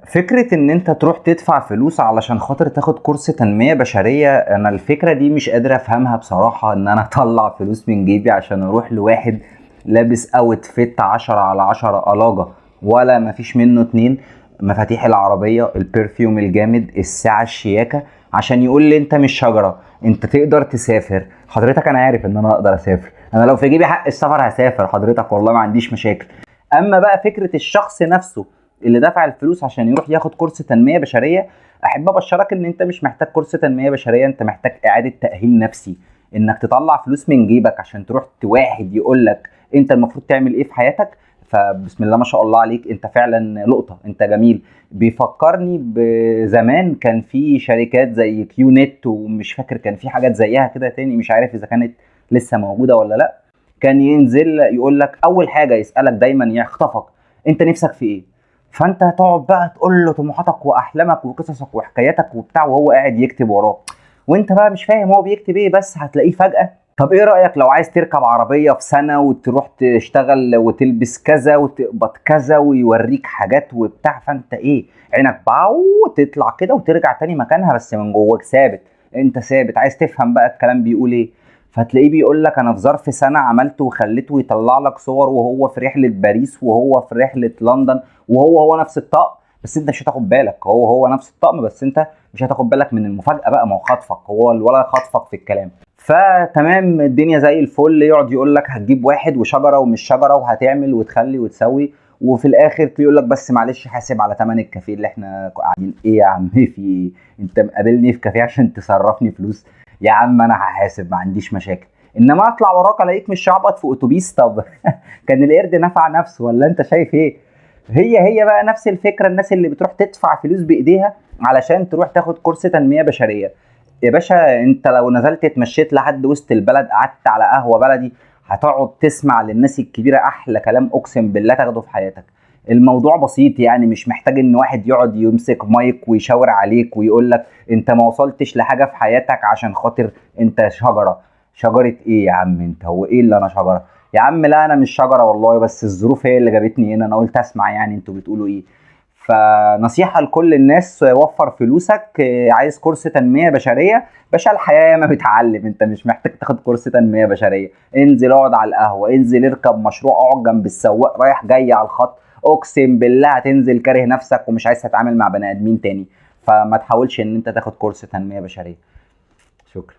فكرة ان انت تروح تدفع فلوس علشان خاطر تاخد كورس تنمية بشرية، انا الفكرة دي مش قادر افهمها بصراحة. ان انا اطلع فلوس من جيبي عشان اروح لواحد لابس اوت فيت 10/10 الاجة ولا مفيش منه اتنين، مفاتيح العربية، البرفيوم الجامد، الساعة الشياكة، عشان يقول لي انت مش شجرة، انت تقدر تسافر. حضرتك انا عارف ان انا اقدر اسافر، انا لو في جيبي حق السفر هسافر حضرتك، والله ما عنديش مشاكل. اما بقى فكرة الشخص نفسه اللي دفع الفلوس عشان يروح ياخد كورس تنمية بشرية، احب ابشرك ان انت مش محتاج كورس تنمية بشرية، انت محتاج اعادة تأهيل نفسي. انك تطلع فلوس من جيبك عشان تروح واحد يقولك انت المفروض تعمل ايه في حياتك، فبسم الله ما شاء الله عليك، انت فعلا لقطة، انت جميل. بيفكرني بزمان كان في شركات زي كيو نت، ومش فاكر كان في حاجات زيها كده تاني، مش عارف اذا كانت لسه موجودة ولا لا. كان ينزل يقول لك اول حاجة يسألك دايما يخطفك، انت نفسك في ايه؟ فانت هتقعد بقى تقول له طموحاتك واحلامك وقصصك وحكاياتك وبتاع، وهو قاعد يكتب وراك، وانت بقى مش فاهم هو بيكتب ايه، بس هتلاقيه فجأة طب ايه رأيك لو عايز تركب عربية في سنة وتروح تشتغل وتلبس كذا وتقبض كذا، ويوريك حاجات وبتاع، فانت ايه، عينك باو تطلع كده وترجع تاني مكانها، بس من جواك ثابت، انت ثابت عايز تفهم بقى الكلام بيقول ايه. فتلاقيه بيقول لك انا في ظرف سنة عملت وخليت، ويطلع لك صور وهو في رحلة باريس وهو في رحلة لندن، وهو نفس الطقم، بس انت مش هتاخد بالك، هو نفس الطقم، بس انت مش هتاخد بالك من المفاجأة بقى، ما هو خطفك، هو الولد خطفك في الكلام. فتمام الدنيا زي الفل، يقعد يقول لك هتجيب واحد وشجره ومش شجره وهتعمل وتخلي وتسوي، وفي الاخر يقول لك بس معلش حاسب على ثمن الكافيه اللي احنا قاعدين. ايه يا عم في ايه؟ انت مقابلني في كافيه عشان تصرفني فلوس؟ يا عم انا هحاسب ما عنديش مشاكل، انما اطلع وراك الاقيك مش شعبط في اتوبيس، طب كان القرد نفع نفسه ولا انت شايف ايه؟ هي بقى نفس الفكره، الناس اللي بتروح تدفع فلوس بايديها علشان تروح تاخد كورس تنميه بشريه. يا باشا انت لو نزلت اتمشيت لحد وسط البلد، قعدت على قهوه بلدي، هتقعد تسمع للناس الكبيره احلى كلام اقسم بالله تاخده في حياتك. الموضوع بسيط يعني، مش محتاج ان واحد يقعد يمسك مايك ويشاور عليك ويقول لك انت ما وصلتش لحاجه في حياتك عشان خاطر انت شجره. شجره ايه يا عم انت؟ هو ايه اللي انا شجره؟ يا عم لا انا مش شجره والله، بس الظروف هي اللي جابتني هنا، انا قلت اسمع يعني انتوا بتقولوا ايه. فنصيحة لكل الناس، وفر فلوسك، عايز كورس تنمية بشرية، باشا الحياة ما بتعلم، انت مش محتاج تاخد كورس تنمية بشرية، انزل اقعد على القهوة، انزل اركب مشروع، اقعد جنب السواق رايح جاي على الخط، اقسم بالله هتنزل كاره نفسك ومش عايز تتعامل مع بني ادمين تاني. فما تحاولش ان انت تاخد كورس تنمية بشرية. شكرا.